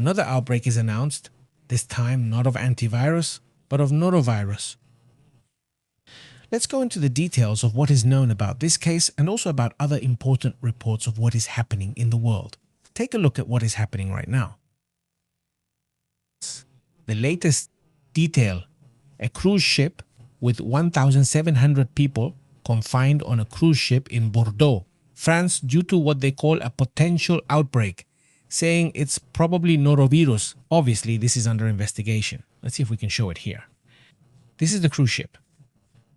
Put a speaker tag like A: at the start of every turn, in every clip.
A: another outbreak is announced, this time not of antivirus, but of norovirus. Let's go into the details of what is known about this case and also about other important reports of what is happening in the world. Take a look at what is happening right now. The latest detail, a cruise ship with 1,700 people confined on a cruise ship in Bordeaux, France, due to what they call a potential outbreak, saying it's probably norovirus. Obviously, this is under investigation. Let's see if we can show it here. This is the cruise ship.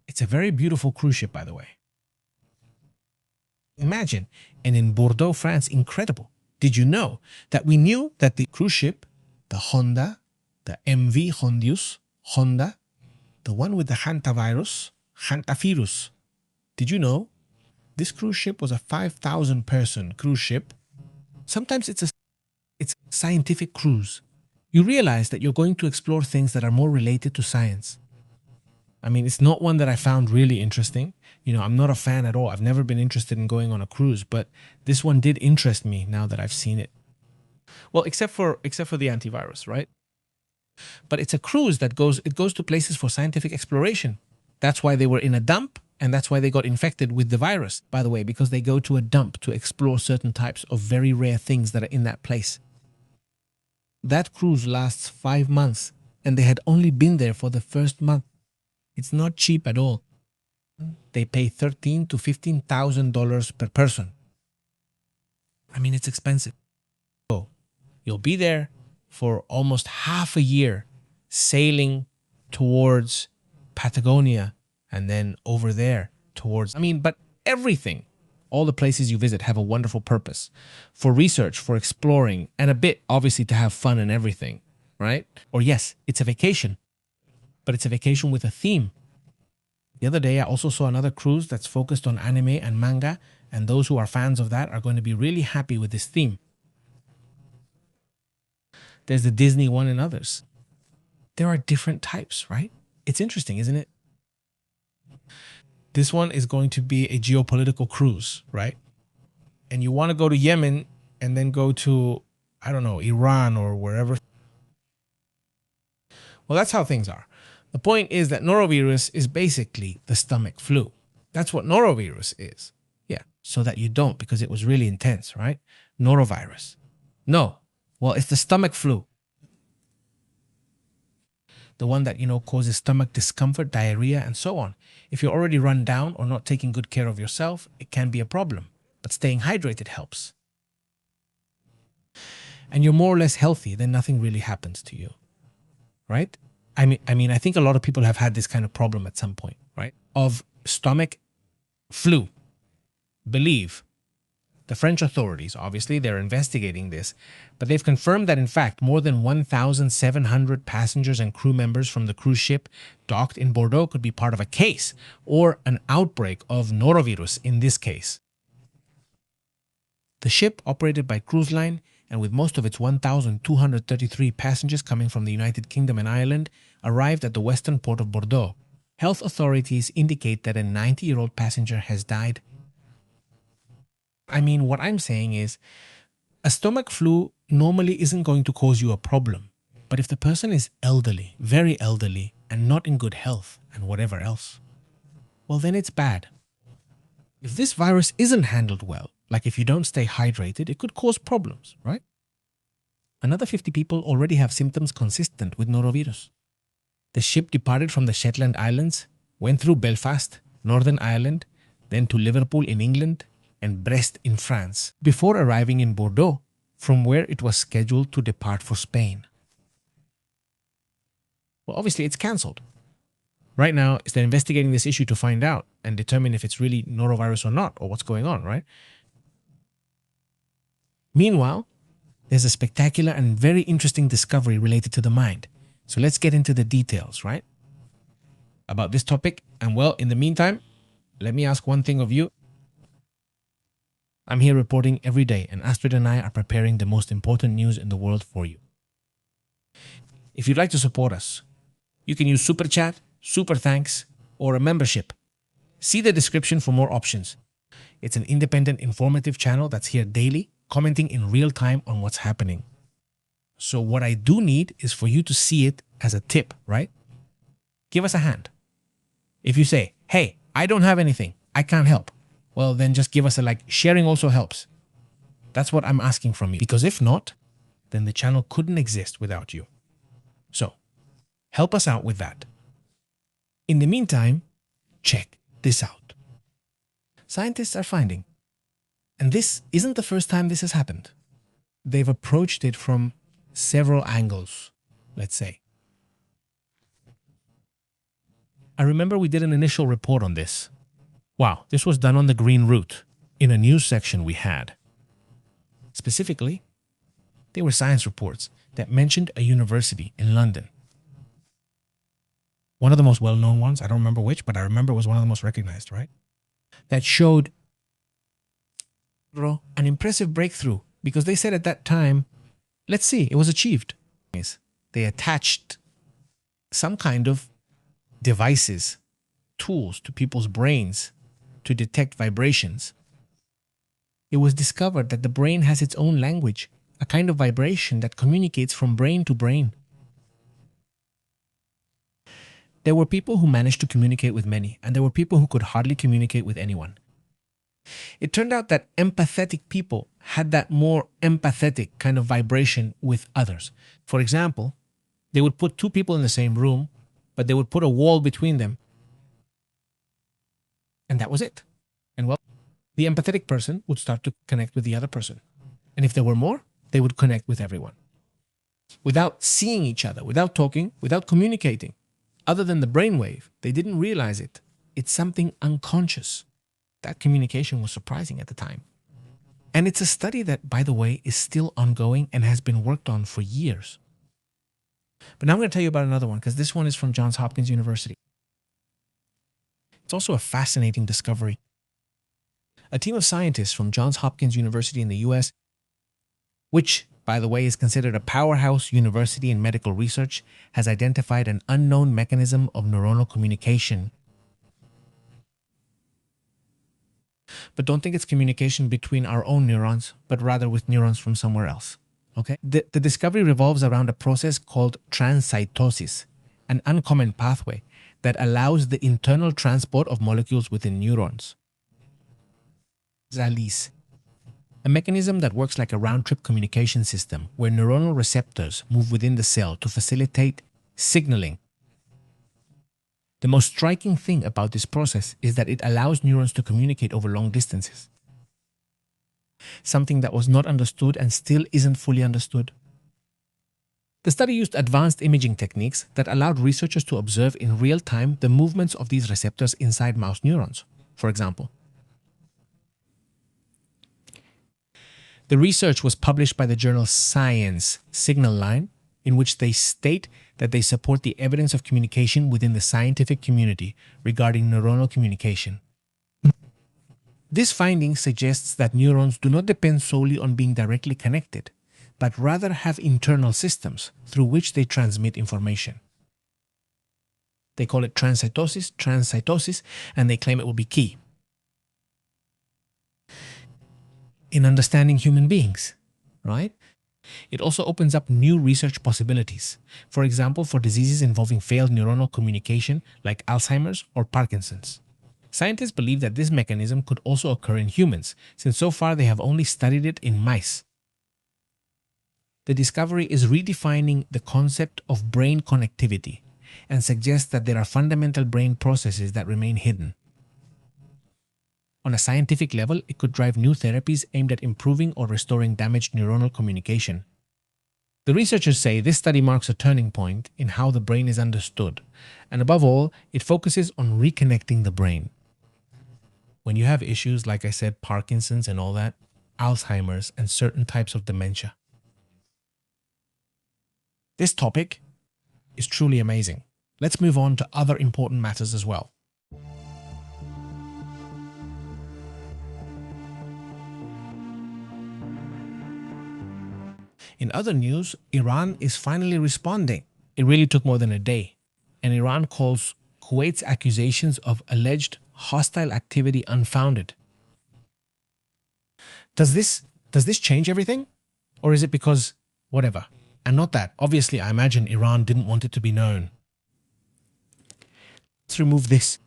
A: It's a very beautiful cruise ship, by the way. Imagine, and in Bordeaux, France, incredible. Did you know that we knew that the cruise ship, the Honda, the MV Honda, the one with the hantavirus, did you know this cruise ship was a 5,000 person cruise ship? Sometimes it's a scientific cruise. You realize that you're going to explore things that are more related to science. I mean, it's not one that I found really interesting. You know, I'm not a fan at all. I've never been interested in going on a cruise, but this one did interest me now that I've seen it. Well, except for the antivirus, right? But it's a cruise that goes to places for scientific exploration. That's why they were in a dump, and that's why they got infected with the virus, by the way, because they go to a dump to explore certain types of very rare things that are in that place. That cruise lasts 5 months, and they had only been there for the first month. It's not cheap at all. They pay $13,000 to $15,000 per person. I mean, it's expensive. So you'll be there for almost half a year sailing towards Patagonia and then over there towards, but everything, all the places you visit have a wonderful purpose for research, for exploring, and a bit obviously to have fun and everything, right? Or yes, it's a vacation, but it's a vacation with a theme. The other day, I also saw another cruise that's focused on anime and manga, and those who are fans of that are going to be really happy with this theme. There's the Disney one and others. There are different types, right? It's interesting, isn't it? This one is going to be a geopolitical cruise, right? And you want to go to Yemen and then go to, I don't know, Iran or wherever. Well, that's how things are. The point is that norovirus is basically the stomach flu. That's what norovirus is. Yeah, so that you don't, because it was really intense, right? Norovirus. No. Well, it's the stomach flu. The one that, causes stomach discomfort, diarrhea, and so on. If you're already run down or not taking good care of yourself, it can be a problem. But staying hydrated helps. And you're more or less healthy, then nothing really happens to you, right? I think a lot of people have had this kind of problem at some point, right? Of stomach flu. Believe. The French authorities, obviously, they're investigating this, but they've confirmed that, in fact, more than 1,700 passengers and crew members from the cruise ship docked in Bordeaux could be part of a case or an outbreak of norovirus in this case. The ship, operated by Cruise Line, and with most of its 1,233 passengers coming from the United Kingdom and Ireland, arrived at the western port of Bordeaux. Health authorities indicate that a 90-year-old passenger has died. What I'm saying is, a stomach flu normally isn't going to cause you a problem. But if the person is elderly, very elderly, and not in good health, and whatever else, well, then it's bad. If this virus isn't handled well, like if you don't stay hydrated, it could cause problems, right? Another 50 people already have symptoms consistent with norovirus. The ship departed from the Shetland Islands, went through Belfast, Northern Ireland, then to Liverpool in England, and Brest in France, before arriving in Bordeaux, from where it was scheduled to depart for Spain. Well, obviously it's cancelled. Right now, they're investigating this issue to find out and determine if it's really norovirus or not, or what's going on, right? Meanwhile, there's a spectacular and very interesting discovery related to the mind. So let's get into the details, right? About this topic. And well, in the meantime, let me ask one thing of you. I'm here reporting every day, and Astrid and I are preparing the most important news in the world for you. If you'd like to support us, you can use Super Chat, Super Thanks, or a membership. See the description for more options. It's an independent, informative channel that's here daily, commenting in real time on what's happening. So what I do need is for you to see it as a tip, right? Give us a hand. If you say, hey, I don't have anything, I can't help, well, then just give us a like. Sharing also helps. That's what I'm asking from you. Because if not, then the channel couldn't exist without you. So help us out with that. In the meantime, check this out. Scientists are finding, and this isn't the first time this has happened. They've approached it from several angles, let's say. I remember we did an initial report on this. Wow, this was done on the Green Route in a news section we had. Specifically, they were science reports that mentioned a university in London. One of the most well-known ones, I don't remember which, but I remember it was one of the most recognized, right? That showed an impressive breakthrough because they said at that time, let's see, it was achieved. They attached some kind of devices, tools to people's brains to detect vibrations. It was discovered that the brain has its own language, a kind of vibration that communicates from brain to brain. There were people who managed to communicate with many, and there were people who could hardly communicate with anyone. It turned out that empathetic people had that more empathetic kind of vibration with others. For example, they would put two people in the same room, but they would put a wall between them. And that was it. And well, the empathetic person would start to connect with the other person. And if there were more, they would connect with everyone. Without seeing each other, without talking, without communicating. Other than the brainwave, they didn't realize it. It's something unconscious. That communication was surprising at the time. And it's a study that, by the way, is still ongoing and has been worked on for years. But now I'm going to tell you about another one because this one is from Johns Hopkins University. It's also a fascinating discovery. A team of scientists from Johns Hopkins University in the US, which, by the way, is considered a powerhouse university in medical research, has identified an unknown mechanism of neuronal communication. But don't think it's communication between our own neurons, but rather with neurons from somewhere else. Okay? The discovery revolves around a process called transcytosis, an uncommon pathway that allows the internal transport of molecules within neurons. Zalis, a mechanism that works like a round-trip communication system where neuronal receptors move within the cell to facilitate signaling. The most striking thing about this process is that it allows neurons to communicate over long distances. Something that was not understood and still isn't fully understood. The study used advanced imaging techniques that allowed researchers to observe in real time the movements of these receptors inside mouse neurons, for example. The research was published by the journal Science Signal Line, in which they state that they support the evidence of communication within the scientific community regarding neuronal communication. This finding suggests that neurons do not depend solely on being directly connected, but rather have internal systems through which they transmit information. They call it transcytosis, and they claim it will be key in understanding human beings, right? It also opens up new research possibilities, for example, for diseases involving failed neuronal communication like Alzheimer's or Parkinson's. Scientists believe that this mechanism could also occur in humans, since so far they have only studied it in mice. The discovery is redefining the concept of brain connectivity and suggests that there are fundamental brain processes that remain hidden. On a scientific level, it could drive new therapies aimed at improving or restoring damaged neuronal communication. The researchers say this study marks a turning point in how the brain is understood, and above all, it focuses on reconnecting the brain. When you have issues, like I said, Parkinson's and all that, Alzheimer's and certain types of dementia. This topic is truly amazing. Let's move on to other important matters as well. In other news, Iran is finally responding. It really took more than a day. And Iran calls Kuwait's accusations of alleged hostile activity unfounded. Does this change everything? Or is it because whatever? And not that. Obviously, I imagine Iran didn't want it to be known. Let's remove this.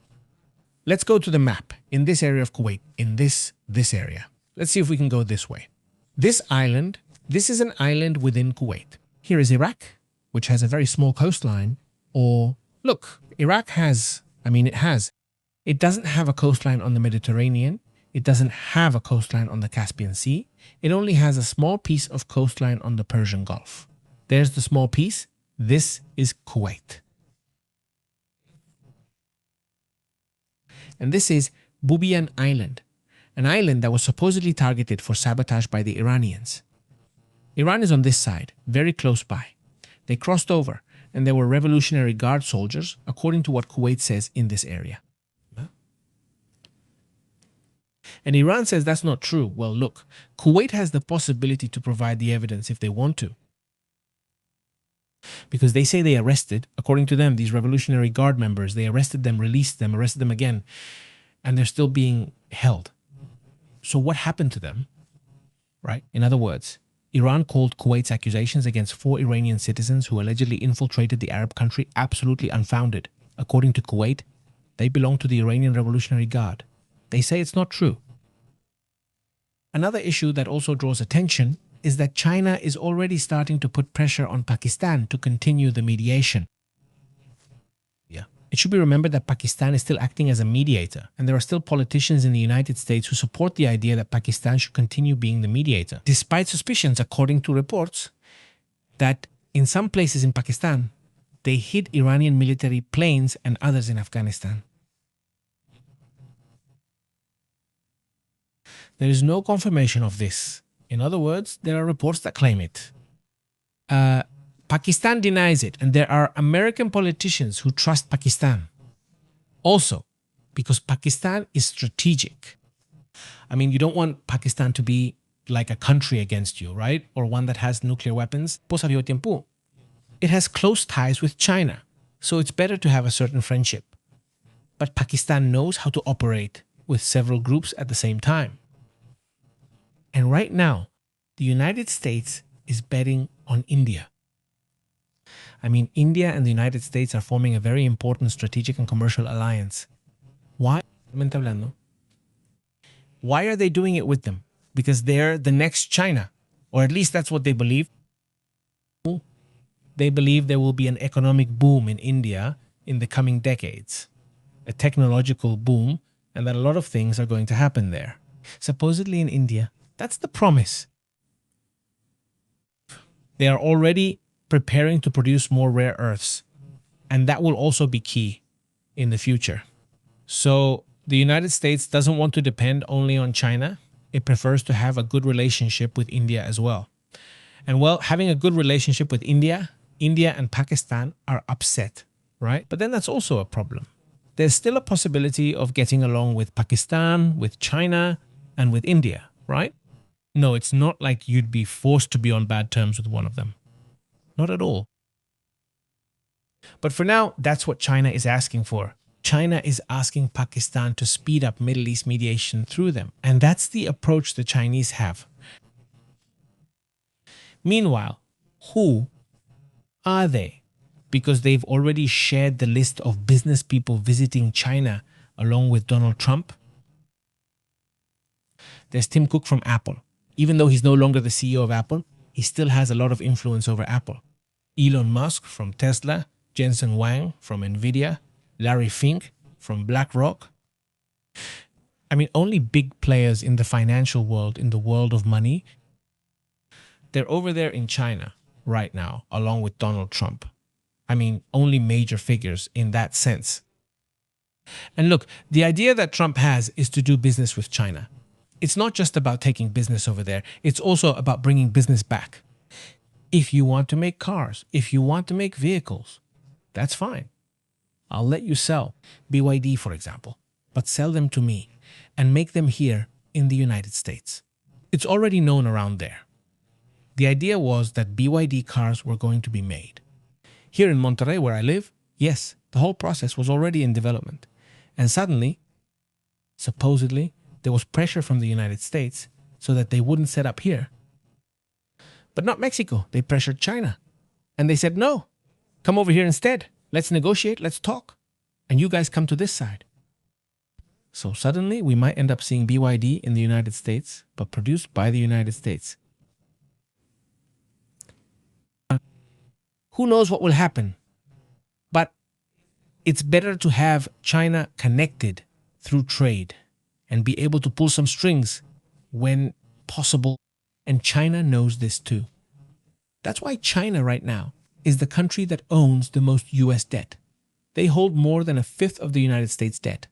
A: Let's go to the map in this area of Kuwait, in this area. Let's see if we can go this way. This island, this is an island within Kuwait. Here is Iraq, which has a very small coastline. Or look, Iraq has, it doesn't have a coastline on the Mediterranean. It doesn't have a coastline on the Caspian Sea. It only has a small piece of coastline on the Persian Gulf. There's the small piece. This is Kuwait. And this is Bubiyan Island, an island that was supposedly targeted for sabotage by the Iranians. Iran is on this side, very close by. They crossed over, and there were Revolutionary Guard soldiers, according to what Kuwait says in this area. And Iran says that's not true. Well, look, Kuwait has the possibility to provide the evidence if they want to. Because they say they arrested, according to them, these Revolutionary Guard members, they arrested them, released them, arrested them again, and they're still being held. So what happened to them, right? In other words, Iran called Kuwait's accusations against 4 Iranian citizens who allegedly infiltrated the Arab country absolutely unfounded. According to Kuwait, they belong to the Iranian Revolutionary Guard. They say it's not true. Another issue that also draws attention is that China is already starting to put pressure on Pakistan to continue the mediation. Yeah. It should be remembered that Pakistan is still acting as a mediator, and there are still politicians in the United States who support the idea that Pakistan should continue being the mediator, despite suspicions, according to reports, that in some places in Pakistan, they hid Iranian military planes and others in Afghanistan. There is no confirmation of this. In other words, there are reports that claim it. Pakistan denies it, and there are American politicians who trust Pakistan. Also, because Pakistan is strategic. I mean, you don't want Pakistan to be like a country against you, right? Or one that has nuclear weapons. It has close ties with China, so it's better to have a certain friendship. But Pakistan knows how to operate with several groups at the same time. And right now, the United States is betting on India. I mean, India and the United States are forming a very important strategic and commercial alliance. Why? Why are they doing it with them? Because they're the next China, or at least that's what they believe. They believe there will be an economic boom in India in the coming decades, a technological boom, and that a lot of things are going to happen there. Supposedly in India, that's the promise. They are already preparing to produce more rare earths, and that will also be key in the future. So the United States doesn't want to depend only on China. It prefers to have a good relationship with India as well. And well, having a good relationship with India and Pakistan are upset, right? But then that's also a problem. There's still a possibility of getting along with Pakistan, with China, and with India, right? No, it's not like you'd be forced to be on bad terms with one of them. Not at all. But for now, that's what China is asking for. China is asking Pakistan to speed up Middle East mediation through them. And that's the approach the Chinese have. Meanwhile, who are they? Because they've already shared the list of business people visiting China along with Donald Trump. There's Tim Cook from Apple. Even though he's no longer the CEO of Apple, he still has a lot of influence over Apple. Elon Musk from Tesla, Jensen Huang from Nvidia, Larry Fink from BlackRock. I mean, only big players in the financial world, in the world of money, they're over there in China right now, along with Donald Trump. I mean, only major figures in that sense. And look, the idea that Trump has is to do business with China. It's not just about taking business over there. It's also about bringing business back. If you want to make cars, if you want to make vehicles, that's fine. I'll let you sell BYD, for example, but sell them to me and make them here in the United States. It's already known around there. The idea was that BYD cars were going to be made. Here in Monterrey, where I live, yes, the whole process was already in development. And suddenly, supposedly, there was pressure from the United States so that they wouldn't set up here. But not Mexico. They pressured China. And they said, no, come over here instead. Let's negotiate. Let's talk. And you guys come to this side. So suddenly we might end up seeing BYD in the United States, but produced by the United States. Who knows what will happen? But it's better to have China connected through trade and be able to pull some strings when possible. And China knows this too. That's why China right now is the country that owns the most US debt. They hold more than a fifth of the United States debt.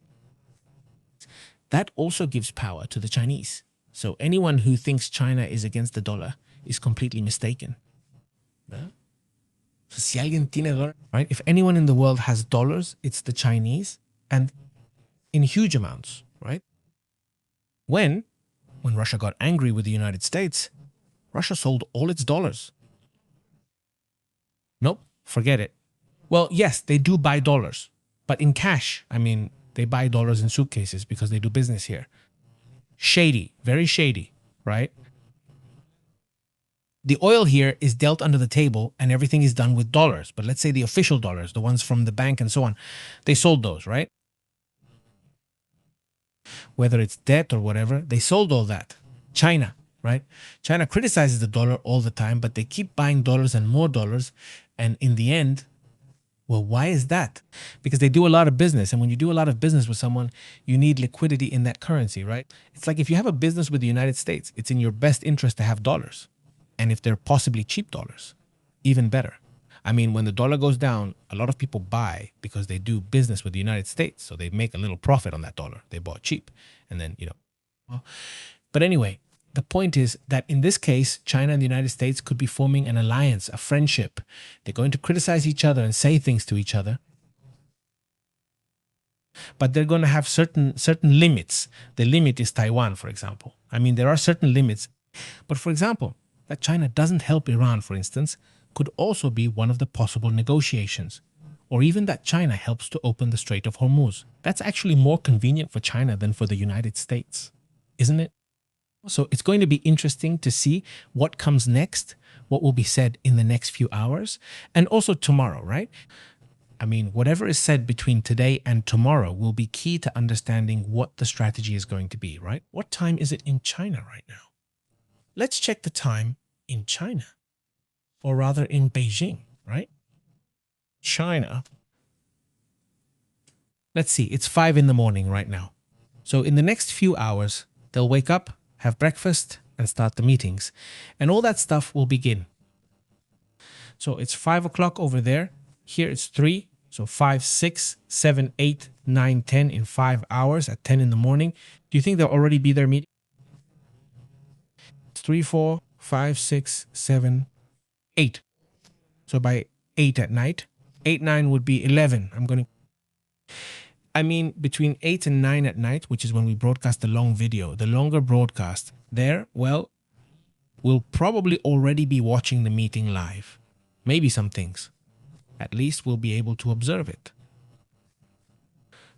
A: That also gives power to the Chinese. So anyone who thinks China is against the dollar is completely mistaken. So si alguien tiene dollar, right? If anyone in the world has dollars, it's the Chinese, and in huge amounts, right? When Russia got angry with the United States, Russia sold all its dollars. Nope, forget it. Well, yes, they do buy dollars, but in cash. I mean, they buy dollars in suitcases because they do business here. Shady, very shady, right? The oil here is dealt under the table and everything is done with dollars. But let's say the official dollars, the ones from the bank and so on, they sold those, right? Whether it's debt or whatever, they sold all that. China, right? China criticizes the dollar all the time, but they keep buying dollars and more dollars. And in the end, well, why is that? Because they do a lot of business. And when you do a lot of business with someone, you need liquidity in that currency, right? It's like if you have a business with the United States, it's in your best interest to have dollars. And if they're possibly cheap dollars, even better. I mean, when the dollar goes down, a lot of people buy because they do business with the United States. So they make a little profit on that dollar. They bought cheap. And then, But anyway, the point is that in this case, China and the United States could be forming an alliance, a friendship. They're going to criticize each other and say things to each other. But they're going to have certain limits. The limit is Taiwan, for example. I mean, there are certain limits. But for example, that China doesn't help Iran, for instance, could also be one of the possible negotiations. Or even that China helps to open the Strait of Hormuz. That's actually more convenient for China than for the United States, isn't it? So it's going to be interesting to see what comes next, what will be said in the next few hours, and also tomorrow, right? I mean, whatever is said between today and tomorrow will be key to understanding what the strategy is going to be, right? What time is it in China right now? Let's check the time in China, or rather in Beijing, right? China. Let's see, it's 5 in the morning right now. So in the next few hours, they'll wake up, have breakfast, and start the meetings. And all that stuff will begin. So it's 5 o'clock over there. Here it's 3. So 5, 6, 7, 8, 9, 10 in 5 hours at 10 in the morning. Do you think they'll already be there meeting? 3, 4, 5, 6, 7, 8. So by 8 at night, 8, 9 would be 11. I mean, between 8 and 9 at night, which is when we broadcast the long video, the longer broadcast there, well, we'll probably already be watching the meeting live. Maybe some things. At least we'll be able to observe it.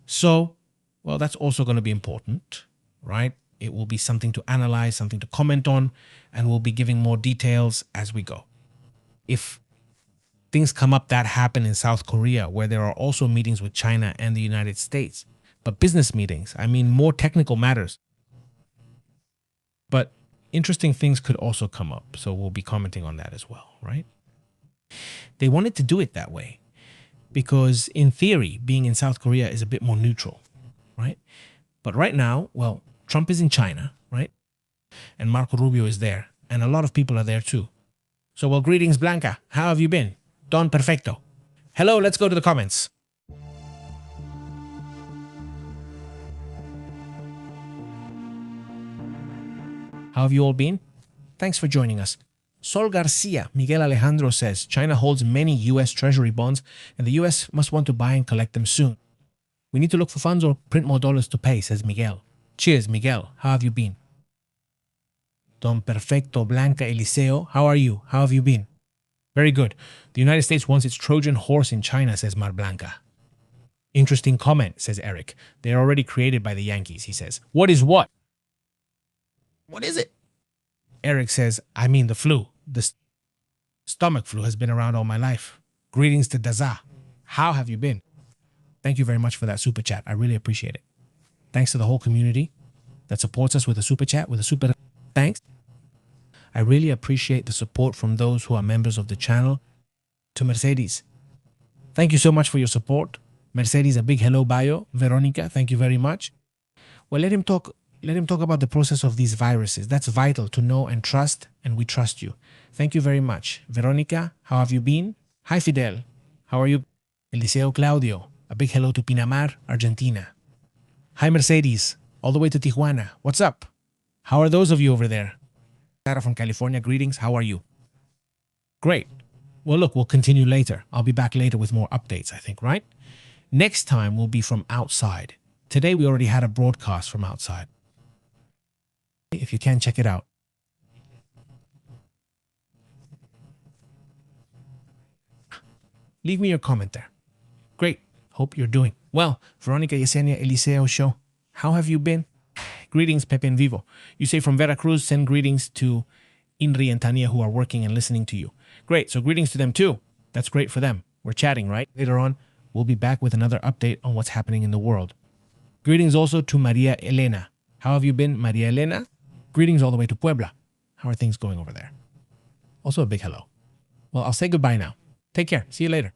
A: So, well, that's also going to be important, right? It will be something to analyze, something to comment on, and we'll be giving more details as we go. If things come up that happen in South Korea, where there are also meetings with China and the United States, but business meetings, I mean, more technical matters. But interesting things could also come up, so we'll be commenting on that as well, right? They wanted to do it that way because, in theory, being in South Korea is a bit more neutral, right? But right now, well, Trump is in China, right? And Marco Rubio is there, and a lot of people are there too. So, well, greetings, Blanca. How have you been? Don Perfecto. Hello, let's go to the comments. How have you all been? Thanks for joining us. Sol Garcia, Miguel Alejandro says, China holds many U.S. Treasury bonds and the U.S. must want to buy and collect them soon. We need to look for funds or print more dollars to pay, says Miguel. Cheers, Miguel. How have you been? Don Perfecto Blanca Eliseo, how are you? How have you been? Very good. The United States wants its Trojan horse in China, says Mar Blanca. Interesting comment, says Eric. They're already created by the Yankees, he says. What is what? What is it? Eric says, I mean the flu. Stomach flu has been around all my life. Greetings to Daza. How have you been? Thank you very much for that super chat. I really appreciate it. Thanks to the whole community that supports us with a super chat, with a super thanks. I really appreciate the support from those who are members of the channel. To Mercedes, thank you so much for your support. Mercedes, a big hello bio. Veronica, thank you very much. Well, let him talk. Let him talk about the process of these viruses. That's vital to know and trust, and we trust you. Thank you very much. Veronica, how have you been? Hi, Fidel. How are you? Eliseo Claudio, a big hello to Pinamar, Argentina. Hi, Mercedes, all the way to Tijuana. What's up? How are those of you over there? Sarah from California, greetings. How are you? Great. Well, look, we'll continue later. I'll be back later with more updates, I think, right? Next time will be from outside. Today we already had a broadcast from outside. If you can, check it out. Leave me your comment there. Great. Hope you're doing well. Veronica Yesenia Eliseo show. How have you been? Greetings, Pepe en Vivo. You say from Veracruz, send greetings to Inri and Tania who are working and listening to you. Great. So greetings to them too. That's great for them. We're chatting, right? Later on, we'll be back with another update on what's happening in the world. Greetings also to Maria Elena. How have you been, Maria Elena? Greetings all the way to Puebla. How are things going over there? Also a big hello. Well, I'll say goodbye now. Take care. See you later.